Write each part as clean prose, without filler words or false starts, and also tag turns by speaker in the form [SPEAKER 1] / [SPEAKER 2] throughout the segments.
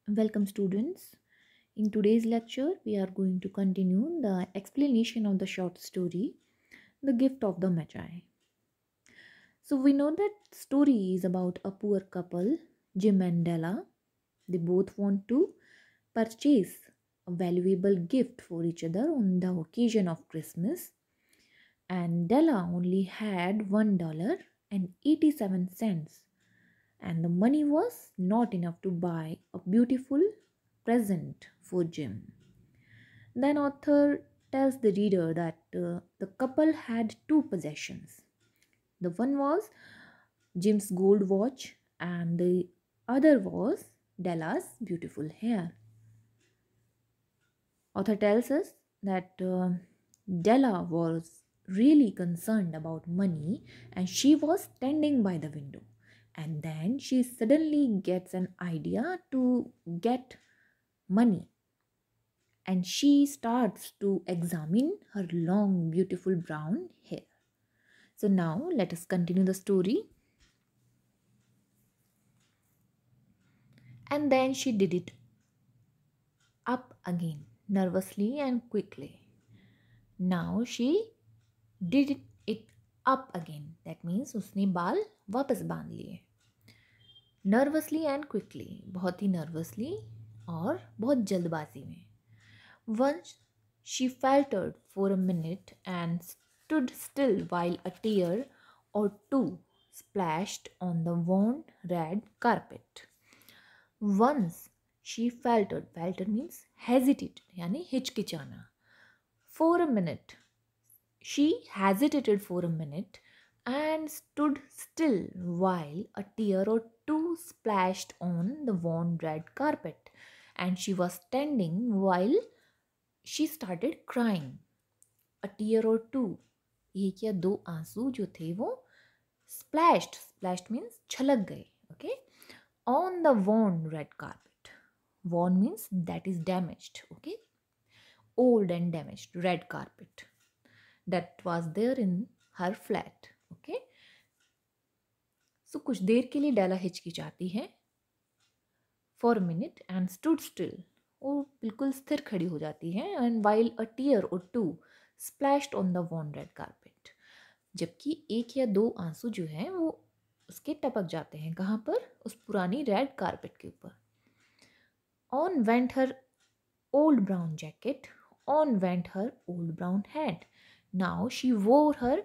[SPEAKER 1] Welcome, students. In today's lecture, we are going to continue the explanation of the short story, The Gift of the Magi. So, we know that story is about a poor couple, Jim and Della. They both want to purchase a valuable gift for each other on the occasion of Christmas, and Della only had $1.87, and the money was not enough to buy a beautiful present for Jim. Then author tells the reader that the couple had two possessions. The one was Jim's gold watch and the other was Della's beautiful hair. Author tells us that Della was really concerned about money and she was standing by the window. And then she suddenly gets an idea to get money and she starts to examine her long, beautiful brown hair. So, now let us continue the story. And then she did it up again, nervously and quickly. Now she did it up again. That means उसने बाल वापस बांध लिए. Nervously and quickly, बहुत ही nervously और बहुत जल्दबाजी में. Once she faltered for a minute and stood still while a tear or two splashed on the worn red carpet. Once she faltered. Falter means hesitated, यानी हिचकिचाना. For a minute. She hesitated for a minute and stood still while a tear or two splashed on the worn red carpet. And she was standing while she started crying. A tear or two. एक या दो आंसू जो थे वो splashed means छलक गए. Okay, on the worn red carpet. Worn means that is damaged. Okay, old and damaged red carpet that was there in her flat. Okay, so कुछ देर के लिए डेला हिचकिचाती है. For a minute and stood still. वो बिल्कुल स्थिर खड़ी हो जाती है. And while a tear or two splashed on the worn red carpet. जबकि एक या दो आंसू जो हैं वो उसके टपक जाते हैं. कहाँ पर? उस पुरानी रेड कारपेट के ऊपर. On went her old brown jacket. On went her old brown hat. Now she wore her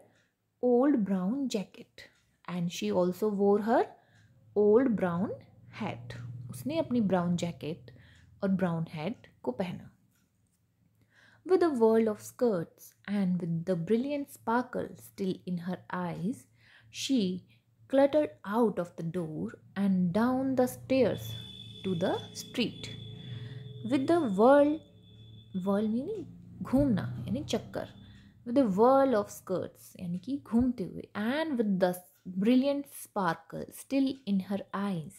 [SPEAKER 1] old brown jacket and she also wore her old brown hat. उसने अपनी brown jacket और brown hat को पहना. With a whirl of skirts and with the brilliant sparkle still in her eyes, she cluttered out of the door and down the stairs to the street. With the whirl meaning घूमना यानी चक्कर. With a whirl of skirts यानी कि घूमते हुए and with the brilliant sparkle still in her eyes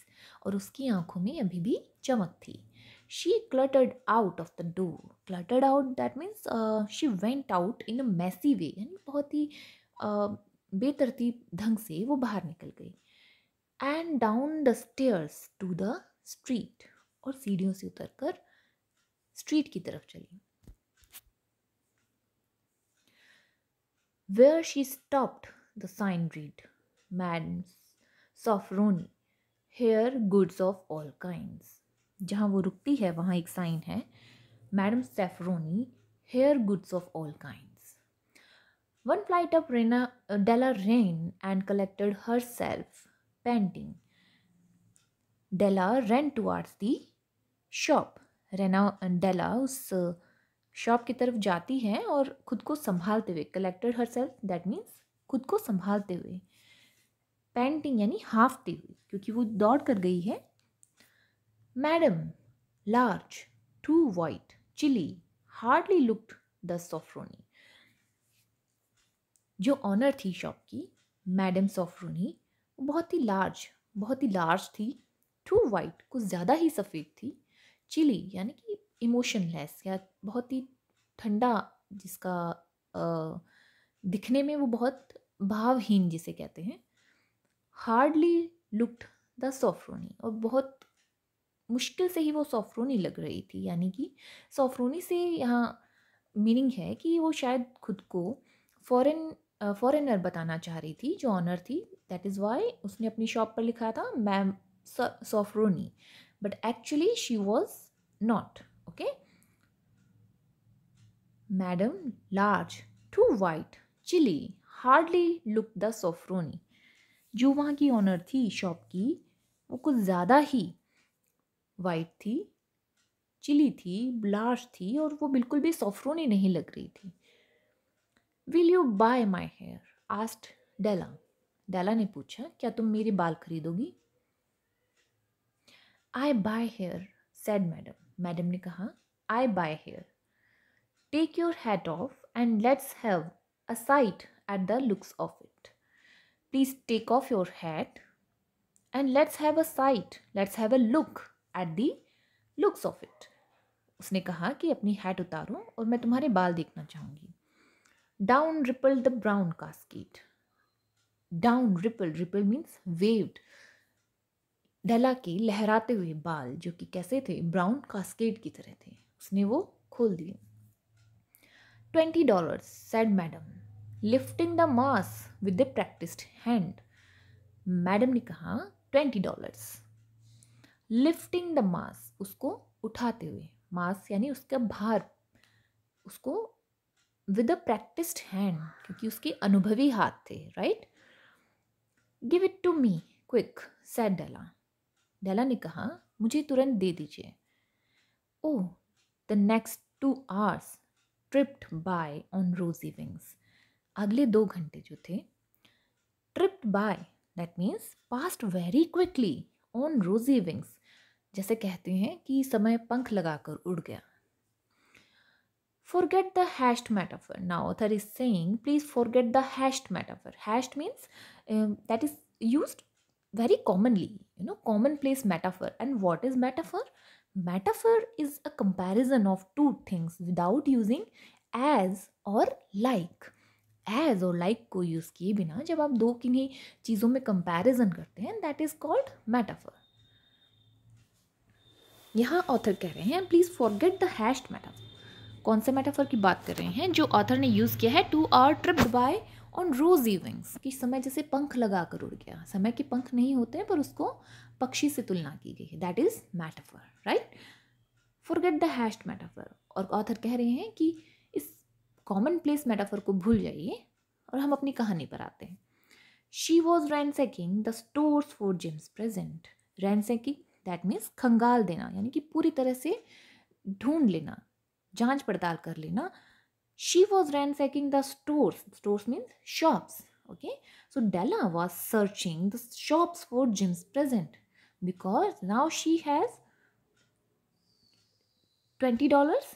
[SPEAKER 1] और उसकी आंखों में अभी भी चमक थी. She cluttered out of the door. Cluttered out that means she went out in a messy way यानी बहुत ही बेतरतीब ढंग से वो बाहर निकल गई. And down the stairs to the street और सीढ़ियों से उतरकर स्ट्रीट की तरफ चली. Where she stopped, the sign read, Madam Sofroni, here goods of all kinds. जहाँ वो रुकती है वहाँ एक साइन है, Madam Sofroni, here goods of all kinds. One flight up Della ran and collected herself, panting. Della ran towards the shop. Della उस shop की तरफ जाती है और खुद को संभालते हुए. Collected her self that means खुद को संभालते हुए. पैंटिंग यानी हाफते हुए क्योंकि वो दौड़ कर गई है. Madam large too white chilly hardly looked the Sofronie. जो ऑनर थी शॉप की मैडम सॉफ्रोनी वो बहुत ही लार्ज थी. टू वाइट कुछ ज़्यादा ही सफ़ेद थी. चिली यानी कि इमोशनलेस या बहुत ही ठंडा जिसका दिखने में वो बहुत भावहीन जिसे कहते हैं. हार्डली लुक्ड द सॉफ्रोनी और बहुत मुश्किल से ही वो सॉफ्रोनी लग रही थी, यानी कि सॉफ्रोनी से यहाँ मीनिंग है कि वो शायद खुद को फॉरेनर बताना चाह रही थी, जो ऑनर थी। दैट इज़ वाई उसने अपनी शॉप पर लिखा था ma'am Sofronie, but actually she was not. Okay, madam large too white chilly hardly look the Sofronie. जो वहाँ की ऑनर थी शॉप की, वो कुछ ज़्यादा ही वाइट थी, चिली थी, ब्लाश थी, और वो बिल्कुल भी सॉफ्रोनी नहीं लग रही थी। Will you buy my hair asked Della. Della ने पूछा, क्या तुम मेरे बाल खरीदोगी? I buy hair said madam. Madam ने कहा, I buy hair. Take your hat off and let's have a sight at the looks of it. Please take off your hat and let's have a sight, let's have a look at the looks of it. उसने कहा कि अपनी hat उतारो और मैं तुम्हारे बाल देखना चाहूंगी। Down ripple the brown cascade. Down ripple, ripple means waved. Della के लहराते हुए बाल, जो कि कैसे थे, ब्राउन कास्केड की तरह थे, उसने वो खोल दिए। $20 said madam, lifting the mass with the practised hand. Madam ने कहा $20। लिफ्टिंग द मास, उसको उठाते हुए, मास यानी उसका भार, उसको विद अ प्रैक्टिस्ड हैंड, क्योंकि उसके अनुभवी हाथ थे, right. Give it to me quick said Della. Della ने कहा, मुझे तुरंत दे दीजिए। Oh, the next 2 hours tripped by on rosy wings. अगले 2 घंटे जो थे, tripped by that means passed very quickly on rosy wings, जैसे कहते हैं कि समय पंख लगाकर उड़ गया। Forget the hashed metaphor. Now author is saying, please forget the hashed metaphor. Hashed means that is used very commonly, commonplace metaphor. And what is metaphor? Metaphor is a comparison of two things without using as or like. As और like को use किए बिना जब आप दो किन्हीं चीजों में कंपैरिजन करते हैं, दैट इज कॉल्ड मेटाफर। यहाँ ऑथर कह रहे हैं, please forget the hatched metaphor. कौन से मेटाफर की बात कर रहे हैं? जो ऑथर ने यूज किया है, 2 hour tripped by on rosy wings, कि समय जैसे पंख लगा कर उड़ गया। समय के पंख नहीं होते हैं, पर उसको पक्षी से तुलना की गई है, that is metaphor, right. Forget the hatched metaphor. और ऑथर कह रहे हैं कि इस कॉमन प्लेस मेटाफर को भूल जाइए और हम अपनी कहानी पर आते हैं। She was ransacking the stores for Jim's present. Ransacking that means खंगाल देना, यानी कि पूरी तरह से ढूंढ लेना, जांच पड़ताल कर लेना। She was ransacking the stores, stores means shops, okay. So Della was searching the shops for Jim's present because now she has $20,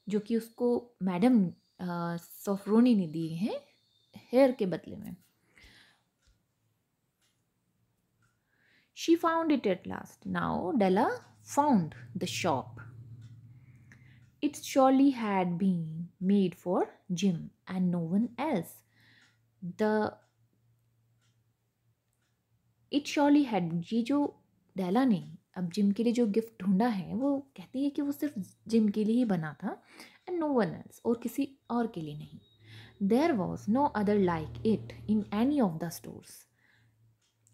[SPEAKER 1] जो कि उसको मैडम सॉफ्रोनी ने दिए हैं हेयर के बदले में। She found it at last. Now Della found the shop. It surely had been made for Jim and no one else. The It surely had, ये जो डेला ने अब जिम के लिए जो गिफ्ट ढूंढा है, वो कहती है कि वो सिर्फ जिम के लिए ही बना था, एंड नो वन एल्स, और किसी और के लिए नहीं। There was no other like it in any of the stores.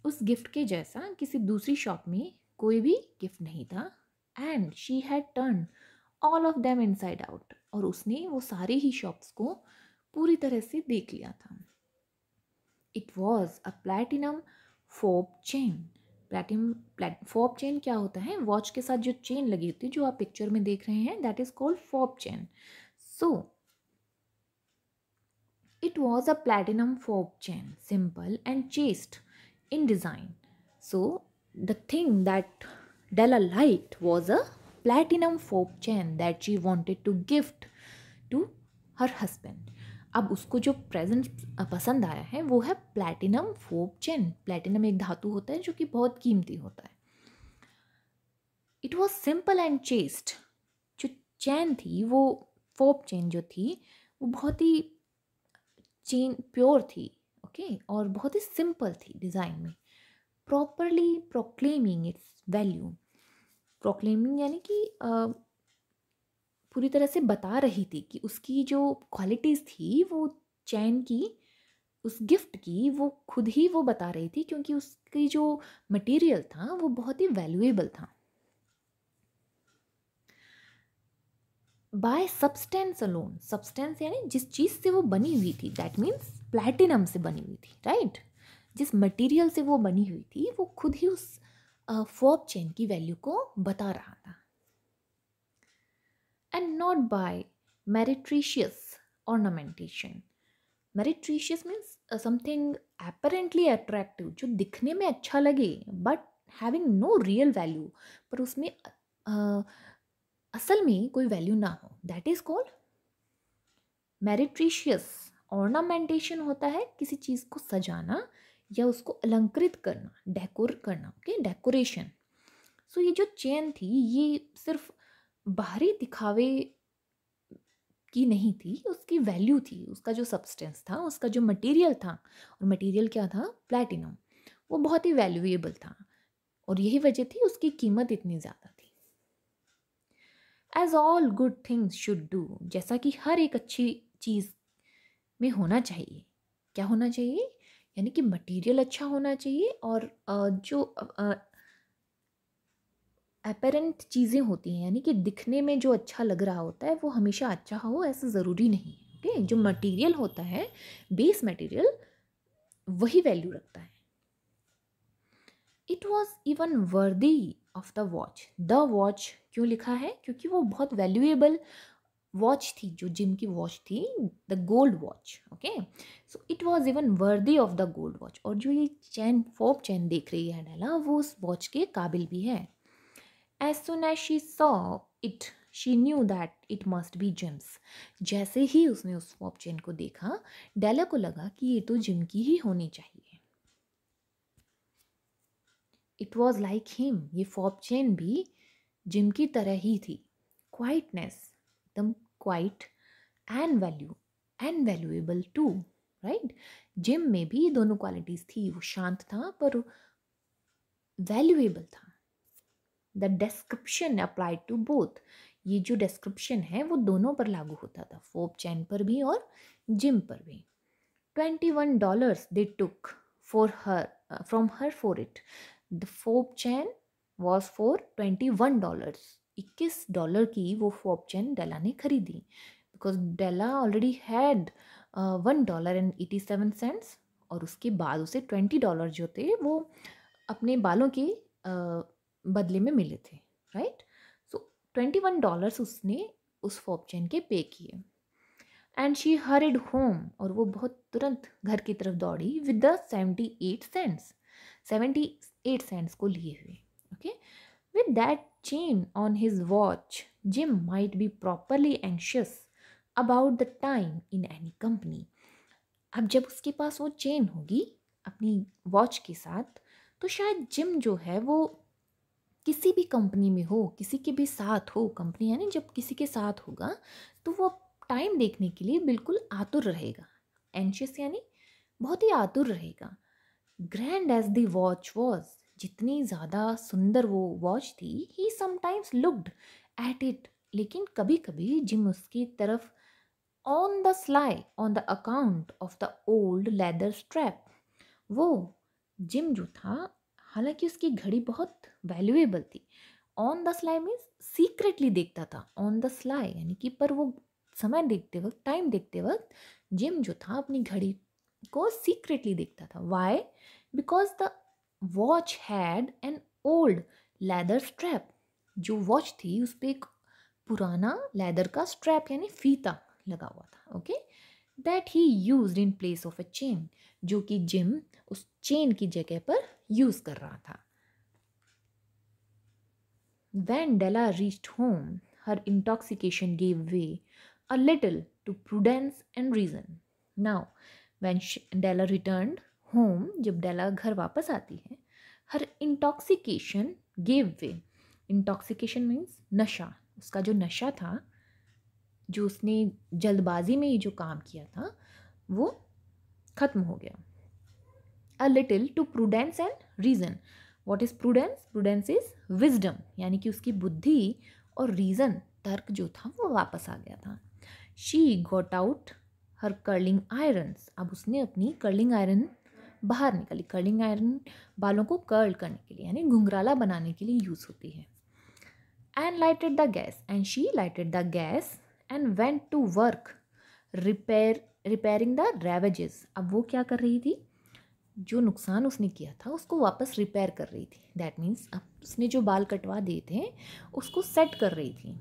[SPEAKER 1] उस गिफ्ट के जैसा किसी दूसरी शॉप में कोई भी गिफ्ट नहीं था। And she had turn all of them inside out, और उसने वो सारी ही शॉप्स को पूरी तरह से देख लिया था। It was a platinum fob chain. Fob chain क्या होता है? वॉच के साथ जो चेन लगी होती है, जो आप पिक्चर में देख रहे हैं, that is called fob chain. So it was a platinum fob chain, simple and chaste in design. So the thing that Della liked was a platinum fob chain that she wanted to gift to her husband. अब उसको जो present पसंद आया है वो है platinum fob chain. Platinum एक धातु होता है जो कि बहुत कीमती होता है। It was simple and chest. जो चैन थी, वो फोब चेन जो थी, वो बहुत ही चेन प्योर थी, ओके, और बहुत ही सिंपल थी डिज़ाइन में। Properly proclaiming it's value. Proclaiming यानी कि पूरी तरह से बता रही थी कि उसकी जो क्वालिटीज़ थी वो चैन की, उस गिफ्ट की वो खुद ही वो बता रही थी, क्योंकि उसकी जो मटेरियल था वो बहुत ही वैल्यूएबल था। बाय सब्सटेंस अलोन, सब्सटेंस यानी जिस चीज़ से वो बनी हुई थी, दैट मीन्स प्लैटिनम से बनी हुई थी, राइट। जिस मटेरियल से वो बनी हुई थी वो खुद ही उस फोर्ब चेन की वैल्यू को बता रहा था। And not by meretricious ornamentation. Meretricious means something apparently attractive, जो दिखने में अच्छा लगे but having no real value, पर उसमें असल में कोई वैल्यू ना हो, that is called meretricious. Ornamentation होता है किसी चीज़ को सजाना या उसको अलंकृत करना, डेकोर करना, ओके, डेकोरेशन। सो ये जो चेन थी ये सिर्फ बाहरी दिखावे की नहीं थी, उसकी वैल्यू थी, उसका जो सब्सटेंस था, उसका जो मटेरियल था, और मटेरियल क्या था, प्लैटिनम, वो बहुत ही वैल्यूएबल था, और यही वजह थी उसकी कीमत इतनी ज़्यादा थी। As all good things should do, जैसा कि हर एक अच्छी चीज़ में होना चाहिए। क्या होना चाहिए, यानी कि मटेरियल अच्छा होना चाहिए, और जो अपेरेंट चीज़ें होती हैं, यानी कि दिखने में जो अच्छा लग रहा होता है वो हमेशा अच्छा हो ऐसा ज़रूरी नहीं है, ओके। जो मटेरियल होता है, बेस मटेरियल, वही वैल्यू रखता है। It was even worthy of the watch. The watch क्यों लिखा है, क्योंकि वो बहुत वैल्यूएबल वॉच थी, जो जिम की वॉच थी, the gold watch, okay. So it was even worthy of the gold watch. और जो ये चैन, फोर्ब चैन देख रही है डेला, वो उस वॉच के काबिल भी है। As soon as she saw it, she knew that it must be Jim's. जैसे ही उसने उस फॉब चेन को देखा, डेला को लगा कि ये तो जिम की ही होनी चाहिए। It was like him. ये फॉब चेन भी जिम की तरह ही थी। Quietness, एकदम quiet, and value, and valuable too, right. Jim में भी दोनों क्वालिटीज थी, वो शांत था पर वैल्यूएबल था। The description apply to both. ये जो डिस्क्रिप्शन है वो दोनों पर लागू होता था, फोब चैन पर भी और जिम पर भी। $21 they took for her from her for it. The fob chain was for $21। $21 की वो फोब चैन डेला ने खरीदी, बिकॉज डेला ऑलरेडी हैड $1.87, और उसके बाद उसे $20 जो थे वो अपने बालों के बदले में मिले थे, राइट। सो $21 उसने उस फॉब चेन के पे किए। एंड शी हरिड होम, और वो बहुत तुरंत घर की तरफ दौड़ी विद द 78 सेंट्स को लिए हुए, okay. With that chain on his watch, gym might be properly anxious about the time in any company. अब जब उसके पास वो चेन होगी अपनी वॉच के साथ, तो शायद जिम जो है वो किसी भी कंपनी में हो, किसी के भी साथ हो, कंपनी यानी जब किसी के साथ होगा तो वो टाइम देखने के लिए बिल्कुल आतुर रहेगा। एंशियस यानी बहुत ही आतुर रहेगा। Grand as the watch was, जितनी ज़्यादा सुंदर वो वॉच थी, he sometimes looked at it, लेकिन कभी कभी जिम उसकी तरफ on the sly on the account of the old leather strap. वो जिम जो था, हालांकि उसकी घड़ी बहुत वैल्यूएबल थी, on the sly means secretly देखता था, ऑन द स्लाई यानी कि पर वो समय देखते वक्त, टाइम देखते वक्त जिम जो था अपनी घड़ी को सीक्रेटली देखता था। Why, because the watch had an old leather strap. जो वॉच थी उस पर एक पुराना लेदर का स्ट्रैप यानी फीता लगा हुआ था, okay, that he used in place of a chain, जो कि जिम उस चेन की जगह पर यूज कर रहा था। When Della reached home, her intoxication gave way a little to prudence and reason. Now, when Della returned home, जब डेला घर वापस आती है, her intoxication gave way. Intoxication means नशा, उसका जो नशा था, जो उसने जल्दबाजी में ही जो काम किया था, वो खत्म हो गया। A little to prudence and reason. What is prudence? Prudence is wisdom, यानी कि उसकी बुद्धि और रीज़न, तर्क जो था वो वापस आ गया था. She got out her curling irons. अब उसने अपनी कर्लिंग आयरन बाहर निकाली. कर्लिंग आयरन बालों को कर्ल करने के लिए यानी घुंघराला बनाने के लिए यूज़ होती है. And lighted the gas. And she lighted the gas and went to work repairing the ravages. अब वो क्या कर रही थी? जो नुकसान उसने किया था उसको वापस रिपेयर कर रही थी. दैट मीन्स अब उसने जो बाल कटवा दिए थे उसको सेट कर रही थी.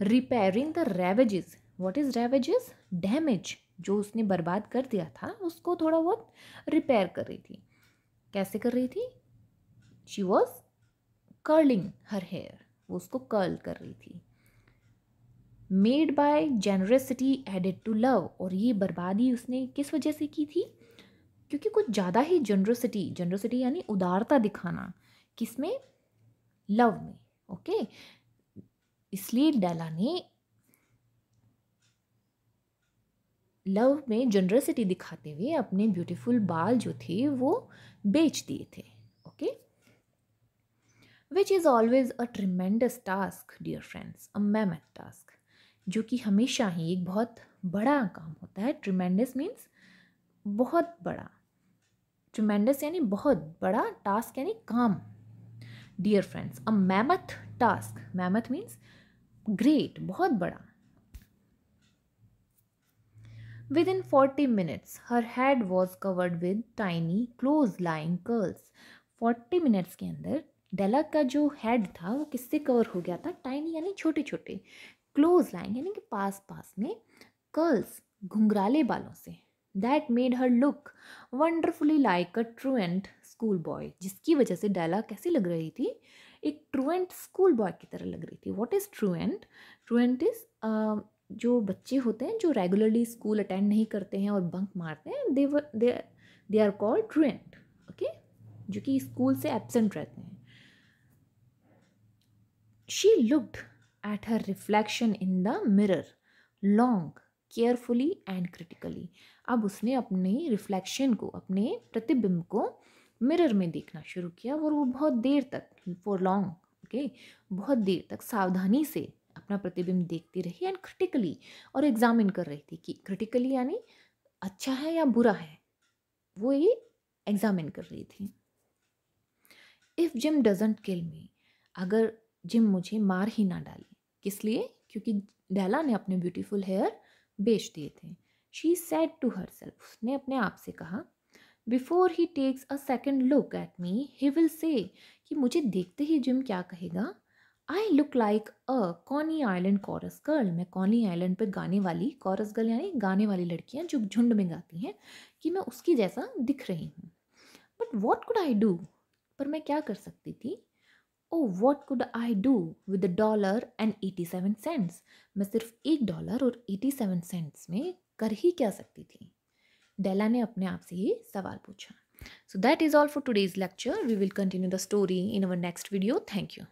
[SPEAKER 1] Repairing the ravages. What is ravages? Damage. जो उसने बर्बाद कर दिया था उसको थोड़ा बहुत रिपेयर कर रही थी. कैसे कर रही थी? She was curling her hair. वो उसको कर्ल कर रही थी. Made by generosity added to love. और ये बर्बादी उसने किस वजह से की थी? क्योंकि कुछ ज़्यादा ही जनरसिटी यानी उदारता दिखाना. किसमें? लव में. ओके. इसलिए डेला ने लव में जनरसिटी दिखाते हुए अपने ब्यूटीफुल बाल जो थे वो बेच दिए थे. Okay. Which is always a tremendous task dear friends, a mammoth task. जो कि हमेशा ही एक बहुत बड़ा काम होता है. ट्रिमेंडस मीन्स बहुत बड़ा. ट्रिमेंडस यानी बहुत बड़ा, टास्क यानी काम. Dear friends, a mammoth task. Mammoth means great, बहुत बड़ा. Within 40 minutes, her head was covered with tiny, close-lying curls. 40 minutes के अंदर डेला का जो हेड था वो किससे कवर हो गया था? टाइनी यानी छोटे छोटे, क्लोज लाइन यानी कि पास पास में, कर्ल्स घुंघराले बालों से. That made her look wonderfully like a truant school boy. जिसकी वजह से डेला कैसी लग रही थी? एक ट्रूएंट स्कूल बॉय की तरह लग रही थी. What is truant? Truant is जो बच्चे होते हैं जो रेगुलरली स्कूल अटेंड नहीं करते हैं और बंक मारते हैं, they are called truant. Okay. जो कि स्कूल से एब्सेंट रहते हैं. She looked at her reflection in the mirror long, carefully and critically. अब उसने अपने रिफ्लेक्शन को, अपने प्रतिबिंब को मिरर में देखना शुरू किया और वो बहुत देर तक, फॉर लॉन्ग, ओके, बहुत देर तक सावधानी से अपना प्रतिबिंब देखती रही. एंड क्रिटिकली, और एग्जामिन कर रही थी कि क्रिटिकली यानी अच्छा है या बुरा है, वो ये एग्जामिन कर रही थी. इफ़ जिम डजंट किल मी. अगर जिम मुझे मार ही ना डाले. किस लिए? क्योंकि डेला ने अपने ब्यूटीफुल हेयर बेच दिए थे. She said to herself. उसने अपने आप से कहा, before he takes a second look at me he will say. कि मुझे देखते ही जिम क्या कहेगा? I look like a Coney Island chorus girl. मैं कॉनी आइलैंड पर गाने वाली, कॉरस गर्ल यानी गाने वाली लड़कियां जो झुंड में गाती हैं, कि मैं उसकी जैसा दिख रही हूँ. But what could I do? पर मैं क्या कर सकती थी? Oh what could I do with $1.87. मैं सिर्फ $1 और 87 में कर ही क्या सकती थी? डेला ने अपने आप से ये सवाल पूछा. So that is all for today's lecture. We will continue the story in our next video. Thank you.